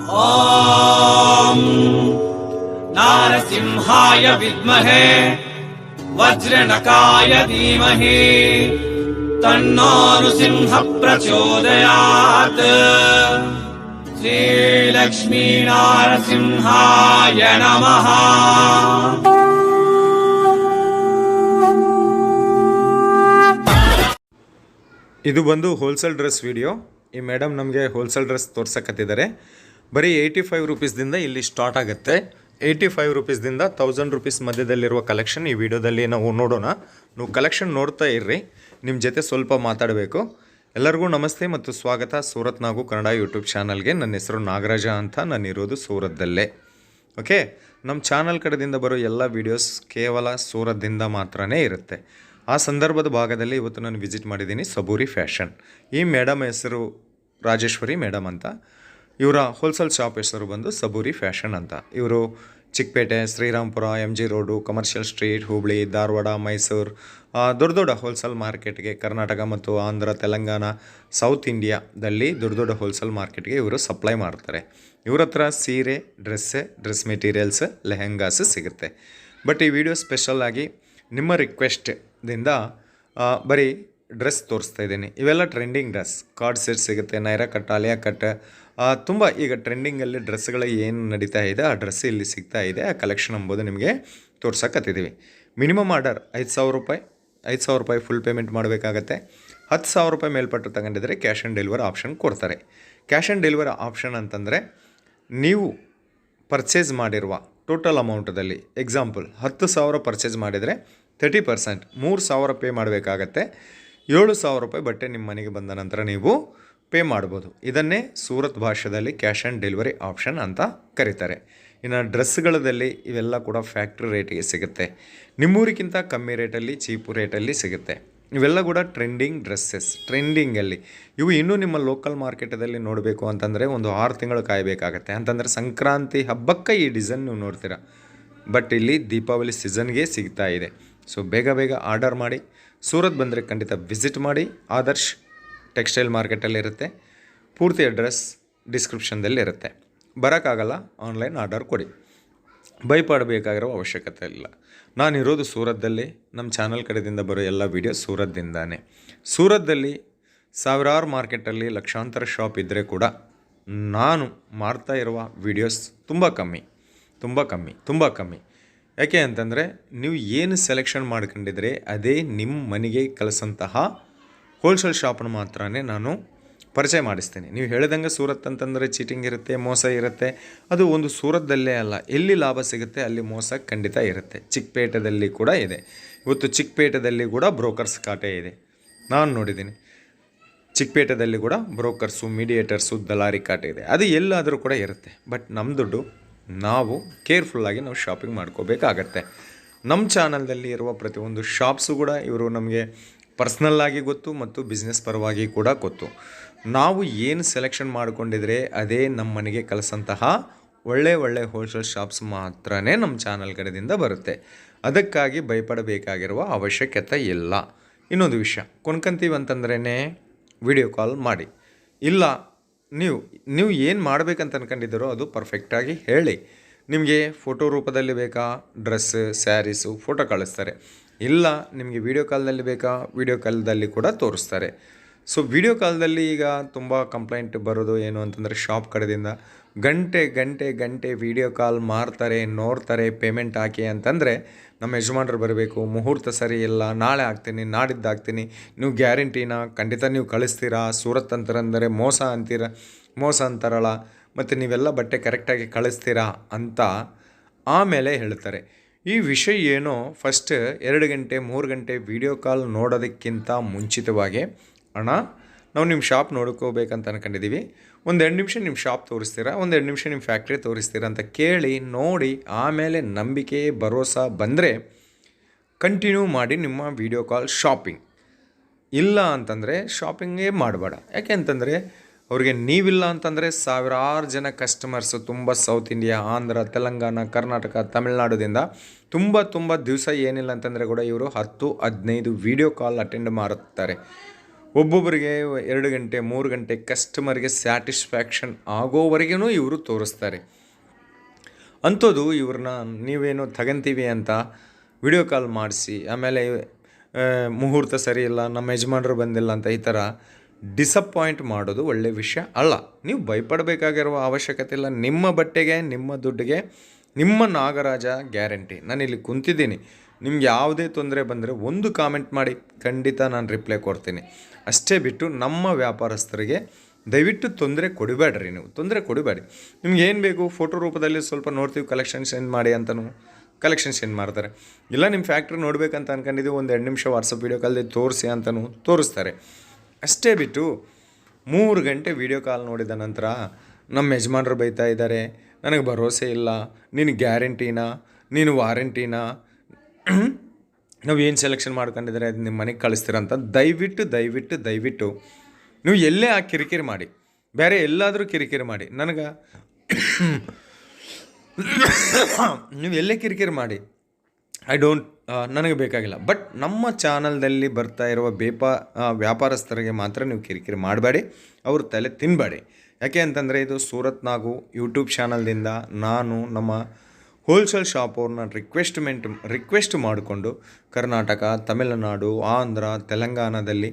ॐ नारसिंहाय विद्महे वज्रनकाय धीमहि तन्नो नृसिंह प्रचोदयात्। श्रीलक्ष्मी नारसिंहाय नमः। ಇದು ಬಂದು ಹೋಲ್ಸೇಲ್ ಡ್ರೆಸ್ ವಿಡಿಯೋ. ಈ ಮೇಡಮ್ ನಮಗೆ ಹೋಲ್ಸೇಲ್ ಡ್ರೆಸ್ ತೋರ್ಸಕತ್ತಿದ್ದಾರೆ. ಬರೀ 85 ರೂಪೀಸ್ದಿಂದ ಇಲ್ಲಿ ಸ್ಟಾರ್ಟ್ ಆಗುತ್ತೆ. 85 ರೂಪೀಸ್ದಿಂದ 1000 ರೂಪೀಸ್ ಮಧ್ಯದಲ್ಲಿರುವ ಕಲೆಕ್ಷನ್ ಈ ವಿಡಿಯೋದಲ್ಲಿ ನಾವು ನೋಡೋಣ. ನೀವು ಕಲೆಕ್ಷನ್ ನೋಡ್ತಾ ಇರ್ರಿ, ನಿಮ್ಮ ಜೊತೆ ಸ್ವಲ್ಪ ಮಾತಾಡಬೇಕು. ಎಲ್ಲರಿಗೂ ನಮಸ್ತೆ ಮತ್ತು ಸ್ವಾಗತ ಸೂರತ್ ನಾಗು ಕನ್ನಡ ಯೂಟ್ಯೂಬ್ ಚಾನಲ್ಗೆ. ನನ್ನ ಹೆಸರು ನಾಗರಾಜ ಅಂತ, ನಾನಿರೋದು ಸೂರತ್ದಲ್ಲೇ. ಓಕೆ, ನಮ್ಮ ಚಾನಲ್ ಕಡೆಯಿಂದ ಬರೋ ಎಲ್ಲ ವೀಡಿಯೋಸ್ ಕೇವಲ ಸೂರತ್ದಿಂದ ಮಾತ್ರನೇ ಇರುತ್ತೆ. ಆ ಸಂದರ್ಭದ ಭಾಗದಲ್ಲಿ ಇವತ್ತು ನಾನು ವಿಸಿಟ್ ಮಾಡಿದ್ದೀನಿ ಸಬೂರಿ ಫ್ಯಾಷನ್. ಈ ಮೇಡಮ್ ಹೆಸರು ರಾಜೇಶ್ವರಿ ಮೇಡಮ್ ಅಂತ. ಇವರ ಹೋಲ್ಸೇಲ್ ಶಾಪ್ ಹೆಸರು ಬಂದು ಸಬೂರಿ ಫ್ಯಾಷನ್ ಅಂತ. ಇವರು Chickpet, Srirampura, MG road, commercial street, Hubli, Dharwad, Mysuru ದೊಡ್ಡ ದೊಡ್ಡ ಹೋಲ್ಸೇಲ್ ಮಾರ್ಕೆಟ್ಗೆ, ಕರ್ನಾಟಕ ಮತ್ತು ಆಂಧ್ರ, ತೆಲಂಗಾಣ, ಸೌತ್ ಇಂಡಿಯಾದಲ್ಲಿ ದೊಡ್ಡ ದೊಡ್ಡ ಹೋಲ್ಸೇಲ್ ಮಾರ್ಕೆಟ್ಗೆ ಇವರು ಸಪ್ಲೈ ಮಾಡ್ತಾರೆ. ಇವ್ರ ಹತ್ರ ಸೀರೆ, ಡ್ರೆಸ್ ಮೆಟೀರಿಯಲ್ಸ್, ಲೆಹೆಂಗಾಸ್ ಸಿಗುತ್ತೆ. ಬಟ್ ಈ ವಿಡಿಯೋ ಸ್ಪೆಷಲ್ ಆಗಿ ನಿಮ್ಮ ರಿಕ್ವೆಸ್ಟ್ದಿಂದ ಬರೀ ಡ್ರೆಸ್ ತೋರಿಸ್ತಾ ಇದ್ದೀನಿ. ಇವೆಲ್ಲ ಟ್ರೆಂಡಿಂಗ್ ಡ್ರೆಸ್. ಕಾರ್ಡ್ ಸೆಟ್ ಸಿಗುತ್ತೆ, ನೈರಾ ಕಟ್, ಆಲಿಯಾ ಕಟ್, ತುಂಬ ಈಗ ಟ್ರೆಂಡಿಂಗಲ್ಲಿ ಡ್ರೆಸ್ಗಳು ಏನು ನಡೀತಾ ಇದೆ ಆ ಡ್ರೆಸ್ ಇಲ್ಲಿ ಸಿಗ್ತಾ ಇದೆ. ಆ ಕಲೆಕ್ಷನ್ ಎಂಬುದು ನಿಮಗೆ ತೋರ್ಸಕತ್ತಿದ್ದೀವಿ. ಮಿನಿಮಮ್ ಆರ್ಡರ್ 5,000 ರೂಪಾಯಿ. 5,000 ರೂಪಾಯಿ ಫುಲ್ ಪೇಮೆಂಟ್ ಮಾಡಬೇಕಾಗತ್ತೆ. 10,000 ರೂಪಾಯಿ ಮೇಲ್ಪಟ್ಟು ತಗೊಂಡಿದ್ರೆ ಕ್ಯಾಶ್ ಆನ್ ಡೆಲಿವರಿ ಆಪ್ಷನ್ ಕೊಡ್ತಾರೆ. ಕ್ಯಾಶ್ ಆನ್ ಡೆಲಿವರಿ ಆಪ್ಷನ್ ಅಂತಂದರೆ ನೀವು ಪರ್ಚೇಸ್ ಮಾಡಿರುವ ಟೋಟಲ್ ಅಮೌಂಟದಲ್ಲಿ, ಎಕ್ಸಾಂಪಲ್ 10,000 ಪರ್ಚೇಸ್ ಮಾಡಿದರೆ 30% 3,000 ಪೇ ಮಾಡಬೇಕಾಗತ್ತೆ. 7,000 ರೂಪಾಯಿ ಬಟ್ಟೆ ನಿಮ್ಮ ಮನೆಗೆ ಬಂದ ನಂತರ ನೀವು ಪೇ ಮಾಡ್ಬೋದು. ಇದನ್ನೇ ಸೂರತ್ ಭಾಷೆಯಲ್ಲಿ ಕ್ಯಾಶ್ ಆನ್ ಡೆಲಿವರಿ ಆಪ್ಷನ್ ಅಂತ ಕರೀತಾರೆ. ಇನ್ನು ಡ್ರೆಸ್ಗಳಲ್ಲಿ ಇವೆಲ್ಲ ಕೂಡ ಫ್ಯಾಕ್ಟ್ರಿ ರೇಟಿಗೆ ಸಿಗುತ್ತೆ. ನಿಮ್ಮೂರಿಗಿಂತ ಕಮ್ಮಿ ರೇಟಲ್ಲಿ, ಚೀಪು ರೇಟಲ್ಲಿ ಸಿಗುತ್ತೆ. ಇವೆಲ್ಲ ಕೂಡ ಟ್ರೆಂಡಿಂಗ್ ಡ್ರೆಸ್ಸಸ್. ಟ್ರೆಂಡಿಂಗಲ್ಲಿ ಇವು ಇನ್ನೂ ನಿಮ್ಮ ಲೋಕಲ್ ಮಾರ್ಕೆಟಲ್ಲಿ ನೋಡಬೇಕು ಅಂತಂದರೆ ಒಂದು 6 ತಿಂಗಳು ಕಾಯಬೇಕಾಗತ್ತೆ. ಅಂತಂದರೆ ಸಂಕ್ರಾಂತಿ ಹಬ್ಬಕ್ಕೆ ಈ ಡಿಸೈನ್ ನೀವು ನೋಡ್ತೀರಾ. ಬಟ್ ಇಲ್ಲಿ ದೀಪಾವಳಿ ಸೀಸನ್ಗೆ ಸಿಗ್ತಾ ಇದೆ. ಸೊ ಬೇಗ ಬೇಗ ಆರ್ಡರ್ ಮಾಡಿ. ಸೂರತ್ ಬಂದರೆ ಖಂಡಿತ ವಿಸಿಟ್ ಮಾಡಿ. ಆದರ್ಶ್ ಟೆಕ್ಸ್ಟೈಲ್ ಮಾರ್ಕೆಟಲ್ಲಿರುತ್ತೆ. ಪೂರ್ತಿ ಅಡ್ರೆಸ್ ಡಿಸ್ಕ್ರಿಪ್ಷನ್ದಲ್ಲಿ ಇರುತ್ತೆ. ಬರೋಕ್ಕಾಗಲ್ಲ, ಆನ್ಲೈನ್ ಆರ್ಡರ್ ಕೊಡಿ. ಭಯಪಡಬೇಕಾಗಿರೋ ಅವಶ್ಯಕತೆ ಇಲ್ಲ. ನಾನಿರೋದು ಸೂರತ್ದಲ್ಲಿ. ನಮ್ಮ ಚಾನಲ್ ಕಡೆಯಿಂದ ಬರೋ ಎಲ್ಲ ವೀಡಿಯೋ ಸೂರತ್ದಿಂದಾನೆ. ಸೂರತ್ದಲ್ಲಿ ಸಾವಿರಾರು ಮಾರ್ಕೆಟಲ್ಲಿ ಲಕ್ಷಾಂತರ ಶಾಪ್ ಇದ್ದರೆ ಕೂಡ ನಾನು ಮಾಡ್ತಾ ಇರುವ ವೀಡಿಯೋಸ್ ತುಂಬ ಕಮ್ಮಿ. ಯಾಕೆ ಅಂತಂದರೆ ನೀವು ಏನು ಸೆಲೆಕ್ಷನ್ ಮಾಡ್ಕೊಂಡಿದ್ರೆ ಅದೇ ನಿಮ್ಮ ಮನೆಗೆ ಕಳಿಸಂತಹ ಹೋಲ್ಸೇಲ್ ಶಾಪನ್ನು ಮಾತ್ರನೇ ನಾನು ಪರಿಚಯ ಮಾಡಿಸ್ತೀನಿ. ನೀವು ಹೇಳಿದಂಗೆ ಸೂರತ್ ಅಂತಂದರೆ ಚೀಟಿಂಗ್ ಇರುತ್ತೆ, ಮೋಸ ಇರುತ್ತೆ. ಅದು ಒಂದು ಸೂರತ್ದಲ್ಲೇ ಅಲ್ಲ, ಎಲ್ಲಿ ಲಾಭ ಸಿಗುತ್ತೆ ಅಲ್ಲಿ ಮೋಸ ಖಂಡಿತ ಇರುತ್ತೆ. ಚಿಕ್ಕಪೇಟೆದಲ್ಲಿ ಕೂಡ ಇದೆ. ಇವತ್ತು ಚಿಕ್ಕಪೇಟೆದಲ್ಲಿ ಕೂಡ ಬ್ರೋಕರ್ಸ್ ಕಾಟೆ ಇದೆ. ನಾನು ನೋಡಿದ್ದೀನಿ. ಚಿಕ್ಕಪೇಟೆದಲ್ಲಿ ಕೂಡ ಬ್ರೋಕರ್ಸು, ಮೀಡಿಯೇಟರ್ಸು, ದಲಾರಿ ಕಾಟೆ ಇದೆ. ಅದು ಎಲ್ಲಾದರೂ ಕೂಡ ಇರುತ್ತೆ. ಬಟ್ ನಮ್ಮ ದುಡ್ಡು ನಾವು ಕೇರ್ಫುಲ್ಲಾಗಿ ನಾವು ಶಾಪಿಂಗ್ ಮಾಡ್ಕೋಬೇಕಾಗತ್ತೆ. ನಮ್ಮ ಚಾನಲ್ದಲ್ಲಿ ಇರುವ ಪ್ರತಿಯೊಂದು ಶಾಪ್ಸು ಕೂಡ ಇವರು ನಮಗೆ ಪರ್ಸ್ನಲ್ಲಾಗಿ ಗೊತ್ತು ಮತ್ತು ಬಿಸ್ನೆಸ್ ಪರವಾಗಿ ಕೂಡ ಗೊತ್ತು. ನಾವು ಏನು ಸೆಲೆಕ್ಷನ್ ಮಾಡಿಕೊಂಡಿದ್ರೆ ಅದೇ ನಮ್ಮ ಮನೆಗೆ ಕಳಿಸಂತಹ ಒಳ್ಳೆ ಹೋಲ್ಸೇಲ್ ಶಾಪ್ಸ್ ಮಾತ್ರನೇ ನಮ್ಮ ಚಾನಲ್ ಕಡೆಯಿಂದ ಬರುತ್ತೆ. ಅದಕ್ಕಾಗಿ ಭಯಪಡಬೇಕಾಗಿರುವ ಅವಶ್ಯಕತೆ ಇಲ್ಲ. ಇನ್ನೊಂದು ವಿಷಯ, ಕೊಂಡ್ಕೊಂತೀವಿ ಅಂತಂದ್ರೇ ವಿಡಿಯೋ ಕಾಲ್ ಮಾಡಿ. ಇಲ್ಲ ನೀವು ಏನು ಮಾಡಬೇಕಂತ ಅಂದ್ಕೊಂಡಿದ್ದೀರೋ ಅದು ಪರ್ಫೆಕ್ಟಾಗಿ ಹೇಳಿ. ನಿಮಗೆ ಫೋಟೋ ರೂಪದಲ್ಲಿ ಬೇಕಾ, ಡ್ರೆಸ್, ಸ್ಯಾರೀಸು ಫೋಟೋ ಕಳಿಸ್ತಾರೆ. ಇಲ್ಲ ನಿಮಗೆ ವಿಡಿಯೋ ಕಾಲ್ದಲ್ಲಿ ಬೇಕಾ, ವಿಡಿಯೋ ಕಾಲ್ದಲ್ಲಿ ಕೂಡ ತೋರಿಸ್ತಾರೆ. ಸೊ ವಿಡಿಯೋ ಕಾಲ್ದಲ್ಲಿ ಈಗ ತುಂಬ ಕಂಪ್ಲೇಂಟ್ ಬರೋದು ಏನು ಅಂತಂದರೆ ಶಾಪ್ ಕಡೆಯಿಂದ ಗಂಟೆ ವಿಡಿಯೋ ಕಾಲ್ ಮಾಡ್ತಾರೆ, ನೋಡ್ತಾರೆ, ಪೇಮೆಂಟ್ ಹಾಕಿ ಅಂತಂದರೆ ನಮ್ಮ ಯಜಮಾನ್ರು ಬರಬೇಕು, ಮುಹೂರ್ತ ಸರಿ ಇಲ್ಲ, ನಾಳೆ ಆಗ್ತೀನಿ, ನಾಡಿದ್ದು ಆಗ್ತೀನಿ, ನೀವು ಗ್ಯಾರಂಟಿನ ಖಂಡಿತ ನೀವು ಕಳಿಸ್ತೀರಾ, ಸೂರತ್ ಅಂತರಂದರೆ ಮೋಸ ಅಂತಾರಲ್ಲ, ಮತ್ತು ನೀವೆಲ್ಲ ಬಟ್ಟೆ ಕರೆಕ್ಟಾಗಿ ಕಳಿಸ್ತೀರಾ ಅಂತ ಆಮೇಲೆ ಹೇಳ್ತಾರೆ. ಈ ವಿಷಯ ಏನೋ ಫಸ್ಟ್ 2 ಗಂಟೆ 3 ಗಂಟೆ ವಿಡಿಯೋ ಕಾಲ್ ನೋಡೋದಕ್ಕಿಂತ ಮುಂಚಿತವಾಗಿ, ಅಣ್ಣ ನಾವು ನಿಮ್ಮ ಶಾಪ್ ನೋಡ್ಕೋಬೇಕಂತ ಅಂದ್ಕೊಂಡಿದ್ದೀವಿ, ಒಂದು 2 ನಿಮಿಷ ನಿಮ್ಮ ಶಾಪ್ ತೋರಿಸ್ತೀರಾ, ಒಂದು 2 ನಿಮಿಷ ನಿಮ್ಮ ಫ್ಯಾಕ್ಟ್ರಿ ತೋರಿಸ್ತೀರಾ ಅಂತ ಕೇಳಿ ನೋಡಿ ಆಮೇಲೆ ನಂಬಿಕೆ ಭರೋಸಾ ಬಂದರೆ ಕಂಟಿನ್ಯೂ ಮಾಡಿ ನಿಮ್ಮ ವಿಡಿಯೋ ಕಾಲ್ ಶಾಪಿಂಗ್. ಇಲ್ಲ ಅಂತಂದರೆ ಶಾಪಿಂಗೇ ಮಾಡಬೇಡ. ಯಾಕೆ ಅಂತಂದರೆ ಅವ್ರಿಗೆ ನೀವಿಲ್ಲ ಅಂತಂದರೆ ಸಾವಿರಾರು ಜನ ಕಸ್ಟಮರ್ಸು ತುಂಬ ಸೌತ್ ಇಂಡಿಯಾ, ಆಂಧ್ರ, ತೆಲಂಗಾಣ, ಕರ್ನಾಟಕ, ತಮಿಳ್ನಾಡುದಿಂದ ತುಂಬ ದಿವಸ ಏನಿಲ್ಲ ಅಂತಂದರೆ ಕೂಡ ಇವರು 10-15 ವಿಡಿಯೋ ಕಾಲ್ ಅಟೆಂಡ್ ಮಾಡುತ್ತಾರೆ. ಒಬ್ಬೊಬ್ಬರಿಗೆ 2 ಗಂಟೆ 3 ಗಂಟೆ ಕಸ್ಟಮರ್ಗೆ ಸ್ಯಾಟಿಸ್ಫ್ಯಾಕ್ಷನ್ ಆಗೋವರೆಗೂ ಇವರು ತೋರಿಸ್ತಾರೆ. ಅಂಥದ್ದು ಇವ್ರನ್ನ ನೀವೇನು ತಗಂತೀವಿ ಅಂತ ವಿಡಿಯೋ ಕಾಲ್ ಮಾಡಿಸಿ ಆಮೇಲೆ ಮುಹೂರ್ತ ಸರಿ ಇಲ್ಲ, ನಮ್ಮ ಯಜಮಾನರು ಬಂದಿಲ್ಲ ಅಂತ ಈ ಥರ ಡಿಸಪಾಯಿಂಟ್ ಮಾಡೋದು ಒಳ್ಳೆಯ ವಿಷಯ ಅಲ್ಲ. ನೀವು ಭಯಪಡಬೇಕಾಗಿರುವ ಅವಶ್ಯಕತೆ ಇಲ್ಲ. ನಿಮ್ಮ ಬಟ್ಟೆಗೆ, ನಿಮ್ಮ ದುಡ್ಡಿಗೆ, ನಿಮ್ಮ ನಾಗರಾಜ ಗ್ಯಾರಂಟಿ. ನಾನಿಲ್ಲಿ ಕುಂತಿದ್ದೀನಿ. ನಿಮ್ಗೆ ಯಾವುದೇ ತೊಂದರೆ ಬಂದರೆ ಒಂದು ಕಾಮೆಂಟ್ ಮಾಡಿ, ಖಂಡಿತ ನಾನು ರಿಪ್ಲೈ ಕೊಡ್ತೀನಿ. ಅಷ್ಟೇ ಬಿಟ್ಟು ನಮ್ಮ ವ್ಯಾಪಾರಸ್ಥರಿಗೆ ದಯವಿಟ್ಟು ತೊಂದರೆ ಕೊಡಬೇಡ್ರಿ. ನೀವು ತೊಂದರೆ ಕೊಡಬೇಡಿ. ನಿಮ್ಗೆ ಏನು ಬೇಕು ಫೋಟೋ ರೂಪದಲ್ಲಿ ಸ್ವಲ್ಪ ನೋಡ್ತೀವಿ, ಕಲೆಕ್ಷನ್ ಸೆಂಡ್ ಮಾಡಿ ಅಂತಲೂ ಕಲೆಕ್ಷನ್ ಸೆಂಡ್ ಮಾಡ್ತಾರೆ. ಇಲ್ಲ ನಿಮ್ಮ ಫ್ಯಾಕ್ಟ್ರಿ ನೋಡಬೇಕಂತ ಅಂದ್ಕೊಂಡಿದ್ದೀವಿ, ಒಂದು 2 ನಿಮಿಷ ವಾಟ್ಸಪ್ ವೀಡಿಯೋ ಕಾಲ್ದಲ್ಲಿ ತೋರಿಸಿ ಅಂತಲೂ ತೋರಿಸ್ತಾರೆ. ಅಷ್ಟೇ ಬಿಟ್ಟು 3 ಗಂಟೆ ವೀಡಿಯೋ ಕಾಲ್ ನೋಡಿದ ನಂತರ ನಮ್ಮ ಯಜಮಾನರು ಬೈತಾ ಇದ್ದಾರೆ, ನನಗೆ ಭರವಸೆ ಇಲ್ಲ, ನೀನು ಗ್ಯಾರಂಟಿನಾ, ನೀನು ವಾರಂಟಿನಾ, ನಾವು ಏನು ಸೆಲೆಕ್ಷನ್ ಮಾಡ್ಕೊಂಡಿದ್ದಾರೆ ಅದು ನಿಮ್ಮ ಮನೆಗೆ ಕಳಿಸ್ತೀರಂತ ದಯವಿಟ್ಟು ನೀವು ಎಲ್ಲೇ ಆ ಕಿರಿಕಿರಿ ಮಾಡಿ, ಬೇರೆ ಎಲ್ಲಾದರೂ ಕಿರಿಕಿರಿ ಮಾಡಿ, ನೀವು ಎಲ್ಲೇ ಕಿರಿಕಿರಿ ಮಾಡಿ, ನನಗೆ ಬೇಕಾಗಿಲ್ಲ. ಬಟ್ ನಮ್ಮ ಚಾನಲ್ದಲ್ಲಿ ಬರ್ತಾ ಇರುವ ವ್ಯಾಪಾರಸ್ಥರಿಗೆ ಮಾತ್ರ ನೀವು ಕಿರಿಕಿರಿ ಮಾಡಬೇಡಿ, ಅವ್ರ ತಲೆ ತಿನ್ನಬೇಡಿ. ಯಾಕೆ ಅಂತಂದರೆ ಇದು ಸೂರತ್ ನಾಗು ಯೂಟ್ಯೂಬ್ ಚಾನಲ್ದಿಂದ ನಾನು ನಮ್ಮ ಹೋಲ್ಸೇಲ್ ಶಾಪ್ ಅವ್ರನ್ನ ರಿಕ್ವೆಸ್ಟ್ ಮಾಡಿಕೊಂಡು ಕರ್ನಾಟಕ, ತಮಿಳುನಾಡು, ಆಂಧ್ರ, ತೆಲಂಗಾಣದಲ್ಲಿ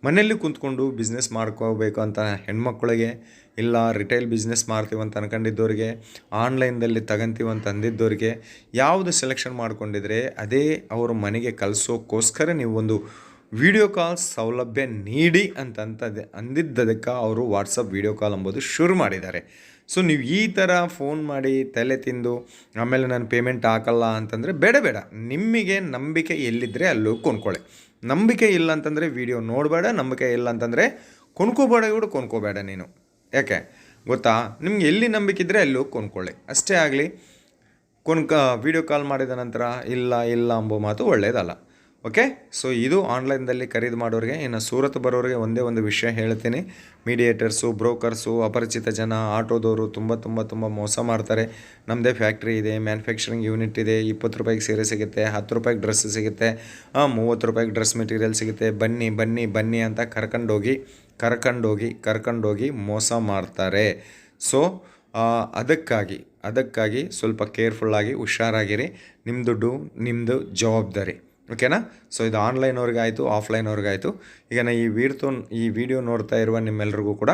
ಮನೆಯಲ್ಲಿ ಕುಂತ್ಕೊಂಡು ಬಿಸ್ನೆಸ್ ಮಾಡ್ಕೋಬೇಕು ಅಂತ ಹೆಣ್ಮಕ್ಳಿಗೆ, ಇಲ್ಲ ರಿಟೇಲ್ ಬಿಸ್ನೆಸ್ ಮಾಡ್ತೀವಿ ಅಂತ ಅನ್ಕೊಂಡಿದ್ದವ್ರಿಗೆ, ಆನ್ಲೈನ್ದಲ್ಲಿ ತಗೊಂತೀವಿ ಅಂತ ಅಂದಿದ್ದವ್ರಿಗೆ ಯಾವುದು ಸೆಲೆಕ್ಷನ್ ಮಾಡ್ಕೊಂಡಿದ್ರೆ ಅದೇ ಅವ್ರ ಮನೆಗೆ ಕಳಿಸೋಕ್ಕೋಸ್ಕರ ನೀವು ಒಂದು ವಿಡಿಯೋ ಕಾಲ್ ಸೌಲಭ್ಯ ನೀಡಿ ಅಂದಿದ್ದಕ್ಕೆ ಅವರು ವಾಟ್ಸಪ್ ವಿಡಿಯೋ ಕಾಲ್ ಎಂಬುದು ಶುರು ಮಾಡಿದ್ದಾರೆ. ಸೊ ನೀವು ಈ ಥರ ಫೋನ್ ಮಾಡಿ ತಲೆ ತಿಂದು ಆಮೇಲೆ ನಾನು ಪೇಮೆಂಟ್ ಹಾಕಲ್ಲ ಅಂತಂದರೆ ಬೇಡ. ನಿಮಗೆ ನಂಬಿಕೆ ಎಲ್ಲಿದ್ದರೆ ಅಲ್ಲೂ ಕೊಂಡ್ಕೊಳ್ಳಿ. ನಂಬಿಕೆ ಇಲ್ಲ ಅಂತಂದರೆ ವಿಡಿಯೋ ನೋಡಬೇಡ, ನಂಬಿಕೆ ಇಲ್ಲ ಅಂತಂದರೆ ಕೊಂಡ್ಕೋಬೇಡ ನೀನು. ಯಾಕೆ ಗೊತ್ತಾ, ನಿಮ್ಗೆ ಎಲ್ಲಿ ನಂಬಿಕೆ ಇದ್ದರೆ ಅಲ್ಲೂ ಕೊಂಡ್ಕೊಳ್ಳಿ. ಅಷ್ಟೇ ಆಗಲಿ. ವಿಡಿಯೋ ಕಾಲ್ ಮಾಡಿದ ನಂತರ ಇಲ್ಲ ಅಂಬೋ ಮಾತು ಒಳ್ಳೆಯದಲ್ಲ. ಓಕೆ. ಸೊ ಇದು ಆನ್ಲೈನ್ದಲ್ಲಿ ಖರೀದಿ ಮಾಡೋರಿಗೆ. ಇನ್ನು ಸೂರತ್ ಬರೋರಿಗೆ ಒಂದೇ ಒಂದು ವಿಷಯ ಹೇಳ್ತೀನಿ, ಮೀಡಿಯೇಟರ್ಸು, ಬ್ರೋಕರ್ಸು, ಅಪರಿಚಿತ ಜನ, ಆಟೋದವರು ತುಂಬ ಮೋಸ ಮಾಡ್ತಾರೆ. ನಮ್ಮದೇ ಫ್ಯಾಕ್ಟ್ರಿ ಇದೆ, ಮ್ಯಾನುಫ್ಯಾಕ್ಚರಿಂಗ್ ಯೂನಿಟ್ ಇದೆ, 20 ರೂಪಾಯಿಗೆ ಸೀರೆ ಸಿಗುತ್ತೆ, 10 ರೂಪಾಯಿಗೆ ಡ್ರೆಸ್ ಸಿಗುತ್ತೆ, 30 ರೂಪಾಯಿಗೆ ಡ್ರೆಸ್ ಮೆಟೀರಿಯಲ್ ಸಿಗುತ್ತೆ, ಬನ್ನಿ ಅಂತ ಕರ್ಕೊಂಡೋಗಿ ಮೋಸ ಮಾಡ್ತಾರೆ. ಸೊ ಅದಕ್ಕಾಗಿ ಸ್ವಲ್ಪ ಕೇರ್ಫುಲ್ಲಾಗಿ ಹುಷಾರಾಗಿರಿ. ನಿಮ್ಮ ದುಡ್ಡು ನಿಮ್ಮದು ಜವಾಬ್ದಾರಿ. ಓಕೆನಾ. ಸೊ ಇದು ಆನ್ಲೈನವ್ರಿಗಾಯಿತು, ಆಫ್ಲೈನವ್ರಿಗಾಯಿತು. ಈಗ ಈ ವಿಡಿಯೋ ನೋಡ್ತಾ ಇರುವ ನಿಮ್ಮೆಲ್ಲರಿಗೂ ಕೂಡ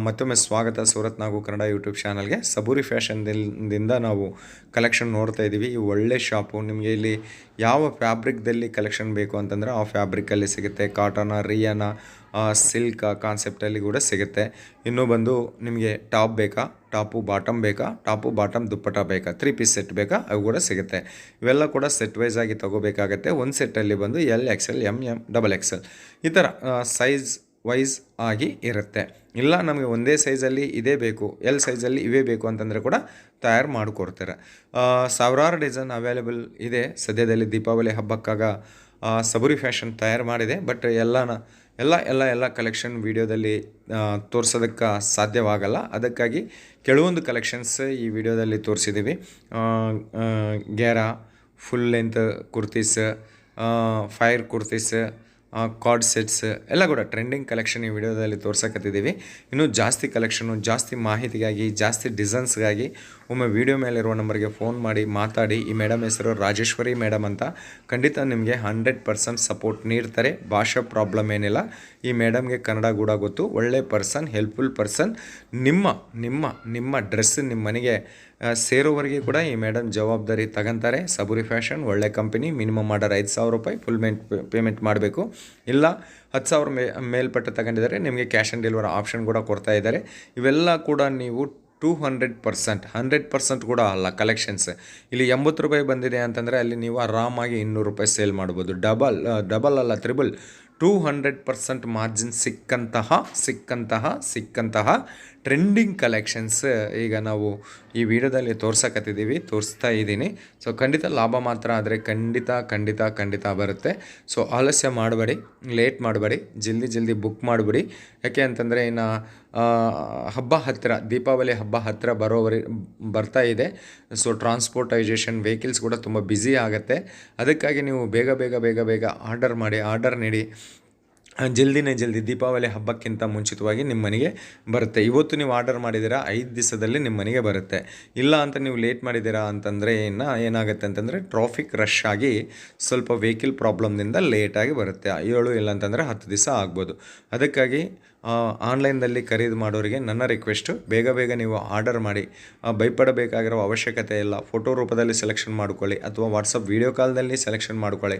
ಮತ್ತೊಮ್ಮೆ ಸ್ವಾಗತ ಸೂರತ್ ನಾಗು ಕನ್ನಡ ಯೂಟ್ಯೂಬ್ ಚಾನಲ್ಗೆ. ಸಬೂರಿ ಫ್ಯಾಷನ್ದಿಂದ ನಾವು ಕಲೆಕ್ಷನ್ ನೋಡ್ತಾ ಇದ್ದೀವಿ. ಈ ಒಳ್ಳೆ ಶಾಪು. ನಿಮಗೆ ಇಲ್ಲಿ ಯಾವ ಫ್ಯಾಬ್ರಿಕ್ದಲ್ಲಿ ಕಲೆಕ್ಷನ್ ಬೇಕು ಅಂತಂದರೆ ಆ ಫ್ಯಾಬ್ರಿಕಲ್ಲಿ ಸಿಗುತ್ತೆ. ಕಾಟನ, ರಿಯಾನ, ಸಿಲ್ಕ್ ಕಾನ್ಸೆಪ್ಟಲ್ಲಿ ಕೂಡ ಸಿಗುತ್ತೆ. ಇನ್ನೂ ಬಂದು ನಿಮಗೆ ಟಾಪ್ ಬೇಕಾ, ಟಾಪು ಬಾಟಮ್ ದುಪ್ಪಟ ಬೇಕಾ, 3 ಪೀಸ್ ಸೆಟ್ ಬೇಕಾ, ಅವು ಕೂಡ ಸಿಗುತ್ತೆ. ಇವೆಲ್ಲ ಕೂಡ ಸೆಟ್ ವೈಸ್ ಆಗಿ ತೊಗೋಬೇಕಾಗತ್ತೆ. ಒಂದು ಸೆಟ್ಟಲ್ಲಿ ಬಂದು L, XL, M, XXL ಈ ಥರ ಸೈಜ್ ವೈಸ್ ಆಗಿ ಇರುತ್ತೆ. ಇಲ್ಲ ನಮಗೆ ಒಂದೇ ಸೈಜಲ್ಲಿ ಇದೇ ಬೇಕು, L ಸೈಜಲ್ಲಿ ಇವೇ ಬೇಕು ಅಂತಂದರೆ ಕೂಡ ತಯಾರು ಮಾಡಿಕೊಡ್ತಾರೆ. ಸಾವಿರಾರು ಡಿಸೈನ್ ಅವೈಲೇಬಲ್ ಇದೆ. ಸದ್ಯದಲ್ಲಿ ದೀಪಾವಳಿ ಹಬ್ಬಕ್ಕಾಗ ಸಬೂರಿ ಫ್ಯಾಷನ್ ತಯಾರು ಮಾಡಿದೆ. ಬಟ್ ಎಲ್ಲ ಕಲೆಕ್ಷನ್ ವೀಡಿಯೋದಲ್ಲಿ ತೋರಿಸೋದಕ್ಕೆ ಸಾಧ್ಯವಾಗಲ್ಲ. ಅದಕ್ಕಾಗಿ ಕೆಲವೊಂದು ಕಲೆಕ್ಷನ್ಸ್ ಈ ವಿಡಿಯೋದಲ್ಲಿ ತೋರಿಸಿದ್ದೀವಿ. ಗ್ಯಾರಾ, full length kurtis, fire kurtis, coord sets ಎಲ್ಲ ಕೂಡ ಟ್ರೆಂಡಿಂಗ್ ಕಲೆಕ್ಷನ್ ಈ ವಿಡಿಯೋದಲ್ಲಿ ತೋರ್ಸಕತ್ತಿದ್ದೀವಿ. ಇನ್ನೂ ಜಾಸ್ತಿ ಕಲೆಕ್ಷನು, ಜಾಸ್ತಿ ಮಾಹಿತಿಗಾಗಿ, ಜಾಸ್ತಿ ಡಿಸೈನ್ಸ್ಗಾಗಿ ಒಮ್ಮೆ ವಿಡಿಯೋ ಮೇಲಿರುವ ನಂಬರ್ಗೆ ಫೋನ್ ಮಾಡಿ ಮಾತಾಡಿ. ಈ ಮೇಡಮ್ ಹೆಸರು ರಾಜೇಶ್ವರಿ ಮೇಡಮ್ ಅಂತ. ಖಂಡಿತ ನಿಮಗೆ 100% ಸಪೋರ್ಟ್ ನೀಡ್ತಾರೆ. ಭಾಷಾ ಪ್ರಾಬ್ಲಮ್ ಏನಿಲ್ಲ. ಈ ಮೇಡಮ್ಗೆ ಕನ್ನಡ ಕೂಡ ಗೊತ್ತು. ಒಳ್ಳೆ ಪರ್ಸನ್, ಹೆಲ್ಪ್ಫುಲ್ ಪರ್ಸನ್. ನಿಮ್ಮ ಡ್ರೆಸ್ ನಿಮ್ಮ ಮನೆಗೆ ಸೇರೋವರೆಗೆ ಕೂಡ ಈ ಮೇಡಮ್ ಜವಾಬ್ದಾರಿ ತಗೊಂತಾರೆ. ಸಬೂರಿ ಫ್ಯಾಷನ್ ಒಳ್ಳೆ ಕಂಪನಿ. ಮಿನಿಮಮ್ ಆರ್ಡರ್ 5,000 ರೂಪಾಯಿ ಫುಲ್ ಪೇಮೆಂಟ್ ಮಾಡಬೇಕು. ಇಲ್ಲ 10,000 ಮೇಲ್ಪಟ್ಟು ತಗೊಂಡಿದ್ದಾರೆ ನಿಮಗೆ ಕ್ಯಾಶ್ ಆನ್ ಡೆಲಿವರಿ ಆಪ್ಷನ್ ಕೂಡ ಕೊಡ್ತಾ ಇದ್ದಾರೆ. ಇವೆಲ್ಲ ಕೂಡ ನೀವು 100% ಕೂಡ ಅಲ್ಲ ಕಲೆಕ್ಷನ್ಸ್. ಇಲ್ಲಿ 80 ರೂಪಾಯಿ ಬಂದಿದೆ ಅಂತಂದರೆ ಅಲ್ಲಿ ನೀವು ಆರಾಮಾಗಿ 200 ರೂಪಾಯಿ ಸೇಲ್ ಮಾಡ್ಬೋದು. ಡಬಲ್ ಅಲ್ಲ, ತ್ರಿಬಲ್ 200% ಮಾರ್ಜಿನ್ ಸಿಕ್ಕಂತಹ ಟ್ರೆಂಡಿಂಗ್ ಕಲೆಕ್ಷನ್ಸ್ ಈಗ ನಾವು ಈ ವಿಡಿಯೋದಲ್ಲಿ ತೋರಿಸ್ತಾ ಇದ್ದೀನಿ. ಸೊ ಖಂಡಿತ ಲಾಭ ಮಾತ್ರ ಆದರೆ ಖಂಡಿತ ಬರುತ್ತೆ. ಸೊ ಆಲಸ್ಯ ಮಾಡಬೇಡಿ, ಲೇಟ್ ಮಾಡಬೇಡಿ, ಜಲ್ದಿ ಬುಕ್ ಮಾಡಿಬಿಡಿ. ಯಾಕೆ ಅಂತಂದರೆ ಇನ್ನು ಹಬ್ಬ ಹತ್ತಿರ, ದೀಪಾವಳಿ ಹಬ್ಬ ಹತ್ತಿರ ಬರ್ತಾ ಇದೆ. ಸೊ ಟ್ರಾನ್ಸ್ಪೋರ್ಟೈಸೇಷನ್ ವೆಹಿಕಲ್ಸ್ ಕೂಡ ತುಂಬ ಬ್ಯುಸಿ ಆಗುತ್ತೆ. ಅದಕ್ಕಾಗಿ ನೀವು ಬೇಗ ಆರ್ಡರ್ ಮಾಡಿ, ಆರ್ಡರ್ ನೀಡಿ. ಜಲ್ದಿ ದೀಪಾವಳಿ ಹಬ್ಬಕ್ಕಿಂತ ಮುಂಚಿತವಾಗಿ ನಿಮ್ಮ ಮನೆಗೆ ಬರುತ್ತೆ. ಇವತ್ತು ನೀವು ಆರ್ಡರ್ ಮಾಡಿದ್ದೀರಾ 5 ದಿವಸದಲ್ಲಿ ನಿಮ್ಮ ಮನೆಗೆ ಬರುತ್ತೆ. ಇಲ್ಲ ಅಂತ ನೀವು ಲೇಟ್ ಮಾಡಿದ್ದೀರಾ ಅಂತಂದರೆ ಏನಾಗುತ್ತೆ ಅಂತಂದರೆ ಟ್ರಾಫಿಕ್ ರಶ್ ಆಗಿ ಸ್ವಲ್ಪ ವೆಹಿಕಲ್ ಪ್ರಾಬ್ಲಮ್ನಿಂದ ಲೇಟಾಗಿ ಬರುತ್ತೆ. 7 ಇಲ್ಲ ಅಂತಂದರೆ 10 ದಿವಸ ಆಗ್ಬೋದು. ಅದಕ್ಕಾಗಿ ಆನ್ಲೈನ್ದಲ್ಲಿ ಖರೀದಿ ಮಾಡೋರಿಗೆ ನನ್ನ ರಿಕ್ವೆಸ್ಟು, ಬೇಗ ನೀವು ಆರ್ಡರ್ ಮಾಡಿ. ಭಯಪಡಬೇಕಾಗಿರೋ ಅವಶ್ಯಕತೆ ಇಲ್ಲ. ಫೋಟೋ ರೂಪದಲ್ಲಿ ಸೆಲೆಕ್ಷನ್ ಮಾಡ್ಕೊಳ್ಳಿ ಅಥವಾ ವಾಟ್ಸಪ್ ವೀಡಿಯೋ ಕಾಲ್ದಲ್ಲಿ ಸೆಲೆಕ್ಷನ್ ಮಾಡ್ಕೊಳ್ಳಿ.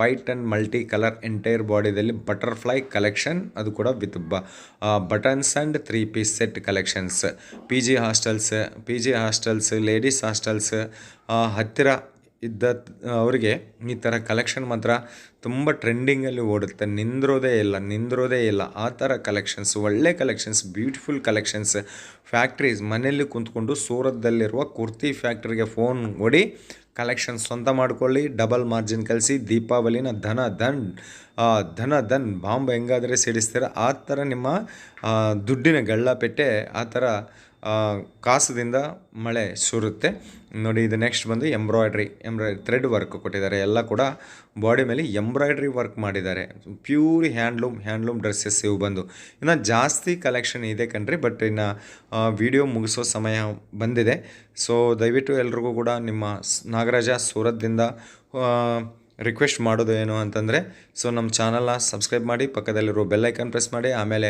White and multi colour entire ಬಾಡಿದಲ್ಲಿ ಬಟರ್ಫ್ಲೈ ಕಲೆಕ್ಷನ್, ಅದು ಕೂಡ with buttons and 3 piece set collections. P G hostels ladies hostels ಹತ್ತಿರ ಇದ್ದ ಅವರಿಗೆ ಈ ಥರ ಕಲೆಕ್ಷನ್ ಮಾತ್ರ ತುಂಬ ಟ್ರೆಂಡಿಂಗಲ್ಲಿ ಓಡುತ್ತೆ. ನಿಂದ್ರೋದೇ ಇಲ್ಲ ಆ ಥರ ಕಲೆಕ್ಷನ್ಸ್, ಒಳ್ಳೆ ಕಲೆಕ್ಷನ್ಸ್, ಬ್ಯೂಟಿಫುಲ್ ಕಲೆಕ್ಷನ್ಸ್. ಫ್ಯಾಕ್ಟ್ರೀಸ್ ಮನೆಯಲ್ಲಿ ಕುಂತ್ಕೊಂಡು ಸೂರತ್ದಲ್ಲಿರುವ ಕುರ್ತಿ ಫ್ಯಾಕ್ಟ್ರಿಗೆ ಫೋನ್ ಕೊಡಿ, ಕಲೆಕ್ಷನ್ ಸ್ವಂತ ಮಾಡ್ಕೊಳ್ಳಿ, ಡಬಲ್ ಮಾರ್ಜಿನ್ ಕಲಿಸಿ. ದೀಪಾವಳಿನ ಧನ್ ಬಾಂಬ್ ಹೆಂಗಾದರೆ ಸಿಡಿಸ್ತೀರ ಆ ಥರ ನಿಮ್ಮ ದುಡ್ಡಿನ ಗಳ್ಳಪೆಟ್ಟೆ ಆ ಥರ ಕಾಸದಿಂದ ಮಳೆ ಸುರುತ್ತೆ ನೋಡಿ. ಇದು ನೆಕ್ಸ್ಟ್ ಬಂದು ಎಂಬ್ರಾಯ್ಡ್ರಿ ಥ್ರೆಡ್ ವರ್ಕ್ ಕೊಟ್ಟಿದ್ದಾರೆ. ಎಲ್ಲ ಕೂಡ ಬಾಡಿ ಮೇಲೆ ಎಂಬ್ರಾಯ್ಡ್ರಿ ವರ್ಕ್ ಮಾಡಿದ್ದಾರೆ. ಪ್ಯೂರ್ ಹ್ಯಾಂಡ್ಲೂಮ್ ಡ್ರೆಸ್ಸಸ್ ಇವು ಬಂದು ಇನ್ನು ಜಾಸ್ತಿ ಕಲೆಕ್ಷನ್ ಇದೆ ಕಣ್ರಿ. ಬಟ್ ಇನ್ನು ವಿಡಿಯೋ ಮುಗಿಸೋ ಸಮಯ ಬಂದಿದೆ. ಸೊ ದಯವಿಟ್ಟು ಎಲ್ರಿಗೂ ಕೂಡ ನಿಮ್ಮ ನಾಗರಾಜ ಸೂರತ್ದಿಂದ ರಿಕ್ವೆಸ್ಟ್ ಮಾಡೋದು ಏನು ಅಂತಂದರೆ, ಸೊ ನಮ್ಮ ಚಾನಲ್ನ ಸಬ್ಸ್ಕ್ರೈಬ್ ಮಾಡಿ, ಪಕ್ಕದಲ್ಲಿರೋ ಬೆಲ್ಲೈಕನ್ ಪ್ರೆಸ್ ಮಾಡಿ, ಆಮೇಲೆ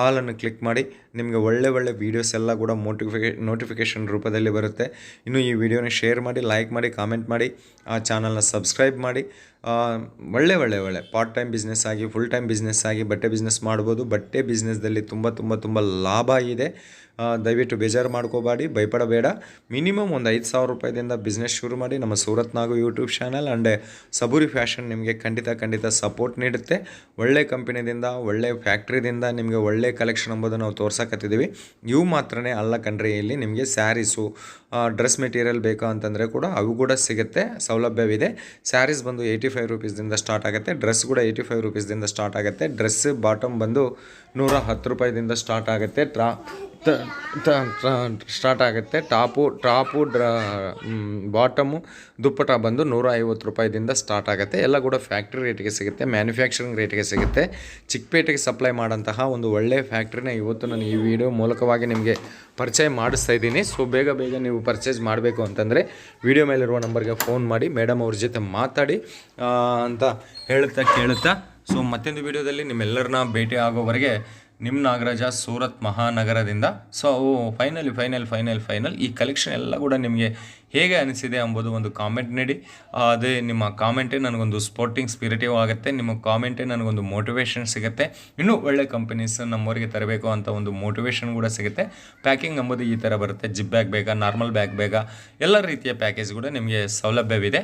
ಆಲನ್ನು ಕ್ಲಿಕ್ ಮಾಡಿ. ನಿಮಗೆ ಒಳ್ಳೆ ವೀಡಿಯೋಸ್ ಎಲ್ಲ ಕೂಡ ನೋಟಿಫಿಕೇಷನ್ ರೂಪದಲ್ಲಿ ಬರುತ್ತೆ. ಇನ್ನು ಈ ವಿಡಿಯೋನ ಶೇರ್ ಮಾಡಿ, ಲೈಕ್ ಮಾಡಿ, ಕಾಮೆಂಟ್ ಮಾಡಿ, ಆ ಚಾನಲ್ನ ಸಬ್ಸ್ಕ್ರೈಬ್ ಮಾಡಿ. ಒಳ್ಳೆ ಪಾರ್ಟ್ ಟೈಮ್ ಬಿಸ್ನೆಸ್ ಆಗಿ, ಫುಲ್ ಟೈಮ್ ಬಿಸ್ನೆಸ್ ಆಗಿ ಬಟ್ಟೆ ಬಿಸ್ನೆಸ್ ಮಾಡ್ಬೋದು. ಬಟ್ಟೆ ಬಿಸ್ನೆಸ್ದಲ್ಲಿ ತುಂಬ ಲಾಭ ಇದೆ. ದಯವಿಟ್ಟು ಬೇಜಾರು ಮಾಡ್ಕೋಬೇಡಿ, ಭಯಪಡಬೇಡ. ಮಿನಿಮಮ್ ಒಂದು 5,000 ರೂಪಾಯಿದಿಂದ ಬಿಸ್ನೆಸ್ ಶುರು ಮಾಡಿ. ನಮ್ಮ ಸೂರತ್ ನಾಗು ಯೂಟ್ಯೂಬ್ ಚಾನಲ್ ಆ್ಯಂಡ್ ಸಬೂರಿ ಫ್ಯಾಷನ್ ನಿಮಗೆ ಖಂಡಿತ ಸಪೋರ್ಟ್ ನೀಡುತ್ತೆ. ಒಳ್ಳೆ ಕಂಪನಿದಿಂದ, ಒಳ್ಳೆ ಫ್ಯಾಕ್ಟ್ರಿದಿಂದ ನಿಮಗೆ ಒಳ್ಳೆ ಕಲೆಕ್ಷನ್ ಎಂಬುದನ್ನು ನಾವು ತೋರ್ಸಕತ್ತಿದ್ದೀವಿ. ಇವು ಮಾತ್ರನೇ ಅಲ್ಲ ಕಣ್ರಿ, ಇಲ್ಲಿ ನಿಮಗೆ ಸ್ಯಾರೀಸು, ಡ್ರೆಸ್ ಮೆಟೀರಿಯಲ್ ಬೇಕಾ ಅಂತಂದರೆ ಕೂಡ ಅವು ಕೂಡ ಸಿಗುತ್ತೆ, ಸೌಲಭ್ಯವಿದೆ. ಸ್ಯಾರೀಸ್ ಬಂದು 85 ರೂಪೀಸ್ದಿಂದ ಸ್ಟಾರ್ಟ್ ಆಗುತ್ತೆ. ಡ್ರೆಸ್ ಕೂಡ 85 ರೂಪೀಸ್ದಿಂದ ಸ್ಟಾರ್ಟ್ ಆಗುತ್ತೆ. ಡ್ರೆಸ್ ಬಾಟಮ್ ಬಂದು 110 ರೂಪಾಯಿದಿಂದ ಸ್ಟಾರ್ಟ್ ಆಗುತ್ತೆ. ಟಾಪು ಬಾಟಮು ದುಪ್ಪಟ ಬಂದು 150 ರೂಪಾಯಿದಿಂದ ಸ್ಟಾರ್ಟ್ ಆಗುತ್ತೆ. ಎಲ್ಲ ಕೂಡ ಫ್ಯಾಕ್ಟ್ರಿ ರೇಟಿಗೆ ಸಿಗುತ್ತೆ, ಮ್ಯಾನುಫ್ಯಾಕ್ಚರಿಂಗ್ ರೇಟಿಗೆ ಸಿಗುತ್ತೆ. ಚಿಕ್ಕಪೇಟೆಗೆ ಸಪ್ಲೈ ಮಾಡೋಂತಹ ಒಂದು ಒಳ್ಳೆಯ ಫ್ಯಾಕ್ಟ್ರಿನ ಇವತ್ತು ನಾನು ಈ ವಿಡಿಯೋ ಮೂಲಕವಾಗಿ ನಿಮಗೆ ಪರಿಚಯ ಮಾಡಿಸ್ತಾ ಇದ್ದೀನಿ. ಸೊ ಬೇಗ ನೀವು ಪರ್ಚೇಸ್ ಮಾಡಬೇಕು ಅಂತಂದರೆ ವಿಡಿಯೋ ಮೇಲಿರುವ ನಂಬರ್ಗೆ ಫೋನ್ ಮಾಡಿ, ಮೇಡಮ್ ಅವ್ರ ಜೊತೆ ಮಾತಾಡಿ ಅಂತ ಕೇಳುತ್ತಾ ಸೊ ಮತ್ತೊಂದು ವಿಡಿಯೋದಲ್ಲಿ ನಿಮ್ಮೆಲ್ಲರನ್ನ ಭೇಟಿ ಆಗೋವರೆಗೆ ನಿಮ್ಮ ನಾಗರಾಜ ಸೂರತ್ ಮಹಾನಗರದಿಂದ. ಸೊ ಫೈನಲ್ ಈ ಕಲೆಕ್ಷನ್ ಎಲ್ಲ ಕೂಡ ನಿಮಗೆ ಹೇಗೆ ಅನಿಸಿದೆ ಎಂಬುದು ಒಂದು ಕಾಮೆಂಟ್ ನೀಡಿ. ಅದೇ ನಿಮ್ಮ ಕಾಮೆಂಟೇ ನನಗೊಂದು ಸ್ಪೋರ್ಟಿಂಗ್ ಸ್ಪಿರಿಟಿವ್ ಆಗುತ್ತೆ. ನಿಮ್ಮ ಕಾಮೆಂಟೇ ನನಗೊಂದು ಮೋಟಿವೇಶನ್ ಸಿಗುತ್ತೆ. ಇನ್ನೂ ಒಳ್ಳೆ ಕಂಪನೀಸ್ ನಮ್ಮವರಿಗೆ ತರಬೇಕು ಅಂತ ಒಂದು ಮೋಟಿವೇಶನ್ ಕೂಡ ಸಿಗುತ್ತೆ. ಪ್ಯಾಕಿಂಗ್ ಎಂಬುದು ಈ ಥರ ಬರುತ್ತೆ. ಜಿಪ್ ಬ್ಯಾಗ್ ಬೇಕಾ, ನಾರ್ಮಲ್ ಬ್ಯಾಗ್ ಬೇಕಾ, ಎಲ್ಲ ರೀತಿಯ ಪ್ಯಾಕೇಜ್ ಕೂಡ ನಿಮಗೆ ಸೌಲಭ್ಯವಿದೆ.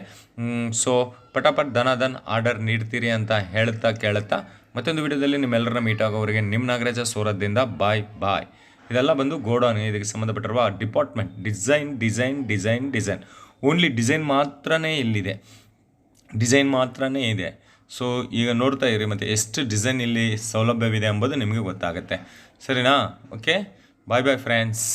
ಸೊ ಪಟಾಪಟ್ ದನ ಆರ್ಡರ್ ನೀಡ್ತೀರಿ ಅಂತ ಕೇಳುತ್ತಾ ಮತ್ತೊಂದು ವಿಡಿಯೋದಲ್ಲಿ ನಿಮ್ಮೆಲ್ಲರನ್ನ ಮೀಟ್ ಆಗೋವರೆಗೆ ನಿಮ್ಮ ನಾಗರಾಜ ಸೂರತ್ದಿಂದ ಬಾಯ್. ಇದೆಲ್ಲ ಬಂದು ಗೋಡೌನ್, ಇದಕ್ಕೆ ಸಂಬಂಧಪಟ್ಟಿರುವ ಡಿಪಾರ್ಟ್ಮೆಂಟ್. ಡಿಸೈನ್ ಓನ್ಲಿ ಡಿಸೈನ್ ಮಾತ್ರನೇ ಇಲ್ಲಿದೆ, ಡಿಸೈನ್ ಮಾತ್ರನೇ ಇದೆ. ಸೊ ಈಗ ನೋಡ್ತಾ ಇರಿ ಮತ್ತು ಎಷ್ಟು ಡಿಸೈನ್ ಇಲ್ಲಿ ಸೌಲಭ್ಯವಿದೆ ಎಂಬುದು ನಿಮಗೆ ಗೊತ್ತಾಗುತ್ತೆ. ಸರಿನಾ? Okay, bye friends.